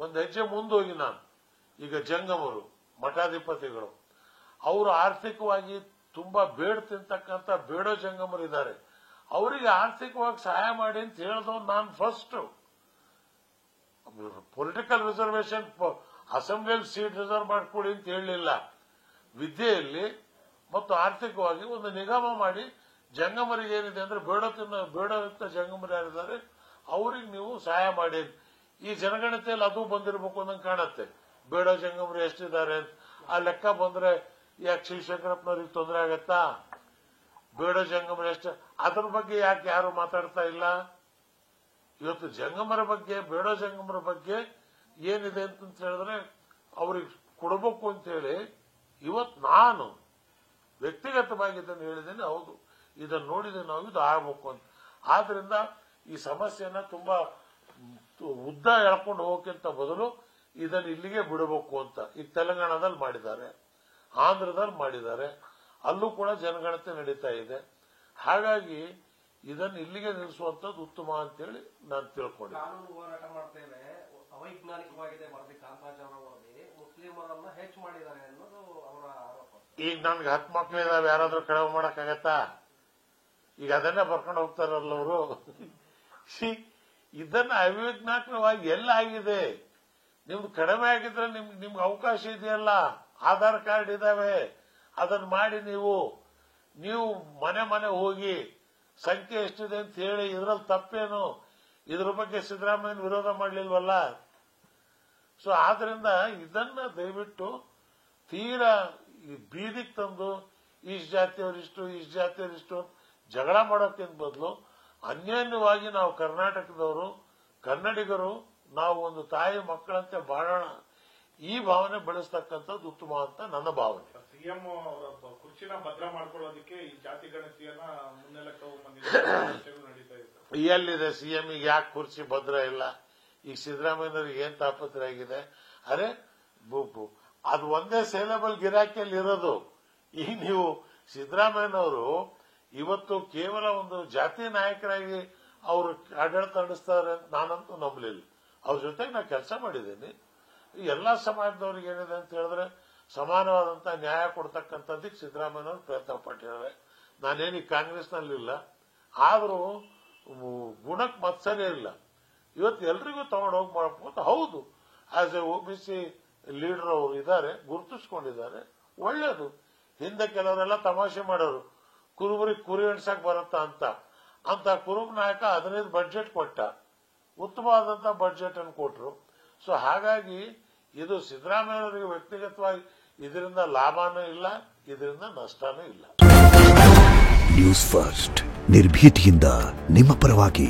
ಒಂದು ಹೆಜ್ಜೆ ಮುಂದೋಗಿ ನಾನು ಈಗ ಜಂಗಮರು ಮಠಾಧಿಪತಿಗಳು ಅವರು ಆರ್ಥಿಕವಾಗಿ ತುಂಬಾ ಬೇಡ ತಿಂತಕ್ಕಂಥ ಬೇಡೋ ಜಂಗಮರು ಇದ್ದಾರೆ. ಅವರಿಗೆ ಆರ್ಥಿಕವಾಗಿ ಸಹಾಯ ಮಾಡಿ ಅಂತ ಹೇಳಿದವ್ ನಾನು ಫಸ್ಟ್. ಪೊಲಿಟಿಕಲ್ ರಿಸರ್ವೇಶನ್ ಅಸೆಂಬ್ಲಿಯಲ್ಲಿ ಸೀಟ್ ರಿಸರ್ವ್ ಮಾಡಿಕೊಡಿ ಅಂತ ಹೇಳಲಿಲ್ಲ. ವಿದ್ಯೆಯಲ್ಲಿ ಮತ್ತು ಆರ್ಥಿಕವಾಗಿ ಒಂದು ನಿಗಮ ಮಾಡಿ ಜಂಗಮರಿಗೆ ಏನಿದೆ ಅಂದ್ರೆ ಬೇಡಯುಕ್ತ ಜಂಗಮರು ಯಾರಿದ್ದಾರೆ ಅವ್ರಿಗೆ ನೀವು ಸಹಾಯ ಮಾಡಿ. ಈ ಜನಗಣತಿಯಲ್ಲಿ ಅದು ಬಂದಿರಬೇಕು ಅನ್ನಂಗೆ ಕಾಣತ್ತೆ. ಬೇಡೋ ಜಂಗಮರು ಎಷ್ಟಿದ್ದಾರೆ ಅಂತ ಆ ಲೆಕ್ಕ ಬಂದ್ರೆ ಯಾಕೆ ಶಿವಶಂಕರಪ್ಪನವ್ರಿಗೆ ತೊಂದರೆ ಆಗತ್ತಾ? ಬೇಡೋ ಜಂಗಮರು ಎಷ್ಟು, ಅದ್ರ ಬಗ್ಗೆ ಯಾಕೆ ಯಾರು ಮಾತಾಡ್ತಾ ಇಲ್ಲ? ಇವತ್ತು ಜಂಗಮರ ಬಗ್ಗೆ ಬೇಡೋ ಜಂಗಮರ ಬಗ್ಗೆ ಏನಿದೆ ಅಂತ ಹೇಳಿದ್ರೆ ಅವ್ರಿಗೆ ಕೊಡಬೇಕು ಅಂತ ಹೇಳಿ ಇವತ್ತು ನಾನು ವ್ಯಕ್ತಿಗತವಾಗಿ ಇದನ್ನು ಹೇಳಿದ್ದೇನೆ. ಹೌದು, ಇದನ್ನು ನೋಡಿದ್ರೆ ನಾವು ಇದು ಆಗಬೇಕು ಅಂತ. ಆದ್ರಿಂದ ಈ ಸಮಸ್ಯೆನ ತುಂಬಾ ಉದ್ದ ಎಳ್ಕೊಂಡು ಹೋಗಕ್ಕಿಂತ ಬದಲು ಇದನ್ನು ಇಲ್ಲಿಗೆ ಬಿಡಬೇಕು ಅಂತ ಈಗ ತೆಲಂಗಾಣದಲ್ಲಿ ಮಾಡಿದ್ದಾರೆ, ಆಂಧ್ರದಲ್ಲಿ ಮಾಡಿದ್ದಾರೆ, ಅಲ್ಲೂ ಕೂಡ ಜನಗಣತಿ ನಡೀತಾ ಇದೆ. ಹಾಗಾಗಿ ಇದನ್ನು ಇಲ್ಲಿಗೆ ನಿಲ್ಲಿಸುವಂತದ್ದು ಉತ್ತಮ ಅಂತೇಳಿ ನಾನು ತಿಳ್ಕೊಂಡೆ. ಕಾನೂನು ಹೋರಾಟ ಮಾಡ್ತೇವೆ, ಅವೈಜ್ಞಾನಿಕವಾಗಿದೆ ವರದಿ, ಕಾಂತರಾಜ್ ಅವರ ವರದಿ ಮುಸ್ಲಿಮರನ್ನ ಹೆಚ್ಚು ಮಾಡಿದ್ದಾರೆ ಅನ್ನೋದು ಅವರ ಆರೋಪ. ಈಗ ನನ್ಗೆ 10 ಮಕ್ಕಳಿದಾವೆ, ಯಾರಾದ್ರೂ ಕಡಿಮೆ ಮಾಡಕ್ಕಾಗತ್ತಾ? ಈಗ ಅದನ್ನೇ ಬರ್ಕೊಂಡು ಹೋಗ್ತಾರಲ್ಲ ಅವರು. ಇದನ್ನ ಅವೈಜ್ಞಾನಿಕವಾಗಿ ಎಲ್ಲ ಆಗಿದೆ. ನಿಮ್ದು ಕಡಿಮೆ ಆಗಿದ್ರೆ ನಿಮ್ಗೆ ಅವಕಾಶ ಇದೆಯಲ್ಲ, ಆಧಾರ್ ಕಾರ್ಡ್ ಇದಾವೆ, ಅದನ್ನ ಮಾಡಿ ನೀವು ಮನೆ ಮನೆ ಹೋಗಿ ಸಂಖ್ಯೆ ಎಷ್ಟಿದೆ ಅಂತ ಹೇಳಿ. ಇದ್ರಲ್ಲಿ ತಪ್ಪೇನು? ಇದ್ರ ಬಗ್ಗೆ ಸಿದ್ದರಾಮಯ್ಯ ವಿರೋಧ ಮಾಡಲಿಲ್ವಲ್ಲ. ಸೊ ಆದ್ರಿಂದ ಇದನ್ನ ದಯವಿಟ್ಟು ತೀರಾ ಬೀದಿಗೆ ತಂದು ಇಷ್ಟು ಜಾತಿಯವರಿಷ್ಟು ಜಗಳ ಮಾಡೋಕ್ಕಿಂತ ಬದಲು ಅನ್ಯೋನ್ಯವಾಗಿ ನಾವು ಕರ್ನಾಟಕದವರು ಕನ್ನಡಿಗರು ನಾವು ಒಂದು ತಾಯಿ ಮಕ್ಕಳಂತೆ ಬಾಳೋಣ, ಈ ಭಾವನೆ ಬೆಳೆಸ್ತಕ್ಕಂಥದ್ದು ಉತ್ತಮ ಅಂತ ನನ್ನ ಭಾವನೆ. ಸಿಎಂ ಅವರ ಕುರ್ಚಿನ ಭದ್ರ ಮಾಡ್ಕೊಳ್ಳೋದಕ್ಕೆ ಈ ಜಾತಿ ಗಣತಿಯನ್ನ ಮುನ್ನೆಲೆಕ್ಕೆ ನಡೀತಾ ಇದೆ. ಎಲ್ಲಿದೆ ಸಿಎಂ ಈಗ ಯಾಕೆ ಕುರ್ಚಿ ಭದ್ರ ಇಲ್ಲ? ಈಗ ಸಿದ್ದರಾಮಯ್ಯನವ್ರಿಗೆ ಏನ್ ತಾಪತ್ರೆ ಆಗಿದೆ? ಅರೆ ಅದು ಒಂದೇ ಸೇಲೆಬಲ್ ಗಿರಾಕಿಯಲ್ಲಿ ಇರೋದು. ಈಗ ನೀವು ಸಿದ್ದರಾಮಯ್ಯನವರು ಇವತ್ತು ಕೇವಲ ಒಂದು ಜಾತಿ ನಾಯಕರಾಗಿ ಅವರು ಆಡಳಿತ ನಡೆಸ್ತಾರೆ ಅಂತ ನಾನಂತೂ ನಂಬಲಿಲ್ಲ. ಅವ್ರ ಜೊತೆಗೆ ನಾನು ಕೆಲಸ ಮಾಡಿದ್ದೀನಿ. ಎಲ್ಲಾ ಸಮಾಜದವ್ರಿಗೆ ಏನಿದೆ ಅಂತ ಹೇಳಿದ್ರೆ ಸಮಾನವಾದಂತಹ ನ್ಯಾಯ ಕೊಡ್ತಕ್ಕಂಥದ್ದಕ್ಕೆ ಸಿದ್ದರಾಮಯ್ಯನವರು ಪ್ರಯತ್ನ ಪಟ್ಟಿದ್ದಾರೆ. ನಾನೇನೀಗ ಕಾಂಗ್ರೆಸ್ನಲ್ಲಿಲ್ಲ, ಆದರೂ ಗುಣಕ್ಕೆ ಮತ್ಸರೇ ಇಲ್ಲ. ಇವತ್ತು ಎಲ್ರಿಗೂ ತಗೊಂಡೋಗಿ ಮಾಡ್ಬೋದು. ಹೌದು, ಆಸ್ ಎ OBC ಲೀಡರ್ ಅವರು ಇದ್ದಾರೆ, ಗುರುತಿಸ್ಕೊಂಡಿದ್ದಾರೆ, ಒಳ್ಳೇದು. ಹಿಂದೆ ಕೆಲವರೆಲ್ಲ ತಮಾಷೆ ಮಾಡೋರು, ಕುರುಬರಿಗೆ ಕುರಿ ಎಣ್ಸಕ್ ಬರುತ್ತಾ ಅಂತ ಕುರುಬ ನಾಯಕ 15 ಬಡ್ಜೆಟ್ ಕೊಟ್ಟ, ಉತ್ತಮವಾದಂತಹ ಬಡ್ಜೆಟ್ ಅನ್ನು ಕೊಟ್ರು. ಸೊ ಹಾಗಾಗಿ ಇದು ಸಿದ್ದರಾಮಯ್ಯನವರಿಗೆ ವ್ಯಕ್ತಿಗತವಾಗಿ ಇದರಿಂದ ಲಾಭನೂ ಇಲ್ಲ, ಇದರಿಂದ ನಷ್ಟನೂ ಇಲ್ಲ. ನ್ಯೂಸ್ ಫಸ್ಟ್ ನಿರ್ಭೀತಿಯಿಂದ ನಿಮ್ಮ ಪರವಾಗಿ.